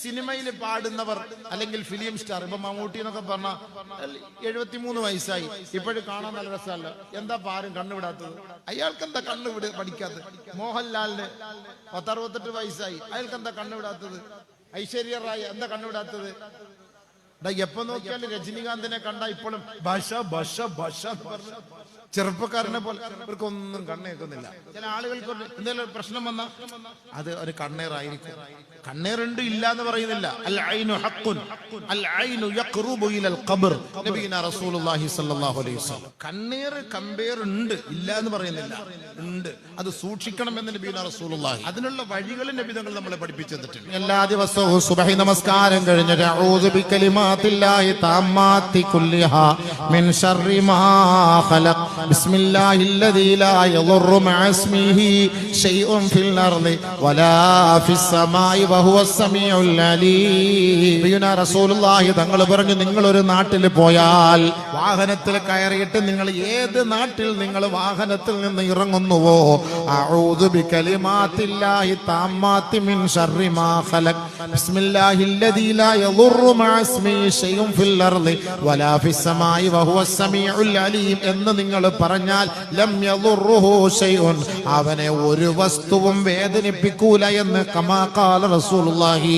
സിനിമയിൽ പാടുന്നവർ അല്ലെങ്കിൽ film star, ഇപ്പൊ മമ്മൂട്ടി എന്നൊക്കെ പറഞ്ഞ 73 വയസ്സായി, ഇപ്പോഴും കാണാൻ നല്ല രസമല്ല. എന്താ ആരും കണ്ണുവിടാത്തത്? അയാൾക്ക് എന്താ പഠിക്കാത്തത്? മോഹൻലാലിന് 68 വയസ്സായി, അയാൾക്ക് എന്താ കണ്ണുവിടാത്തത്? ഐശ്വര്യ റായ് എന്താ കണ്ണുവിടാത്തത്? എപ്പോ നോക്കിയാലും രജനീകാന്തിനെ കണ്ട ഇപ്പോഴും ഭാഷ ഭാഷ ഭാഷ പറഞ്ഞു ചെറുപ്പക്കാരനെ പോലെ ഇവർക്കൊന്നും കണ്ണേക്കുന്നില്ല. ചില ആളുകൾക്ക് എന്തെങ്കിലും പ്രശ്നം വന്നാൽ അത് ഒരു കണ്ണേറായിരിക്കും. കണ്ണേറുണ്ട് ഇല്ല എന്ന് പറയുന്നില്ല. അൽ ഐനു ഹഖ്ഖുൻ അൽ ഐനു യഖ്റുബു ഇലൽ ഖബ്ർ നബിയുനാ റസൂലുള്ളാഹി സ്വല്ലല്ലാഹു അലൈഹി വസല്ലം. കണ്ണേർ കമ്പയർ ഉണ്ട്, ഇല്ല എന്ന് പറയുന്നില്ല, ഉണ്ട്. അത് സൂക്ഷിക്കണം എന്ന് നബിയുനാ റസൂലുള്ളാഹി അതിനുള്ള വഴികൾ നബി തങ്ങൾ നമ്മളെ പഠിപ്പിച്ചു തന്നിട്ടുണ്ട്. എല്ലാ ദിവസവും സുബ്ഹി നമസ്കാരം കഴിഞ്ഞിട്ട് അഊദു ബികലിമാത്തില്ലാഹി തമ്മാത്തി കുല്ലിഹാ മിൻ ശർരി മാ ഖലഖ് ബിസ്മില്ലാഹില്ലദീ ലാ യദുറു മഅ ഇസ്മിഹി ശൈഉൻ ഫിൽ അർളി വലാ ഫിസ് സമാഇ വഹുവസ് സമീഉൽ അലീം. നബിയുനാ റസൂലുള്ളാഹി തങ്ങൾ പറഞ്ഞു, നിങ്ങൾ ഒരു നാട്ടിൽ പോയാൽ വാഹനത്തിൽ കയറിയിട്ട് നിങ്ങൾ ഏത് നാട്ടിൽ നിങ്ങൾ വാഹനത്തിൽ നിന്ന് ഇറങ്ങുന്നുവോ, അഊദു ബികലിമാത്തില്ലാഹി തമ്മാത്തി മിൻ ശർരി മാ ഖലഖ് ബിസ്മില്ലാഹില്ലദീ ലാ യദുറു മഅ ഇസ്മിഹി ശൈഉൻ ഫിൽ അർളി വലാ ഫിസ് സമാഇ വഹുവസ് സമീഉൽ അലീം എന്ന് നിങ്ങൾ പറഞ്ഞാൽ ലം യദുറുഹു ശൈഉൻ, അവനെ ഒരു വസ്തുവും വേദനിപ്പിക്കൂല എന്ന് കമാ ഖാല റസൂലുള്ളാഹി.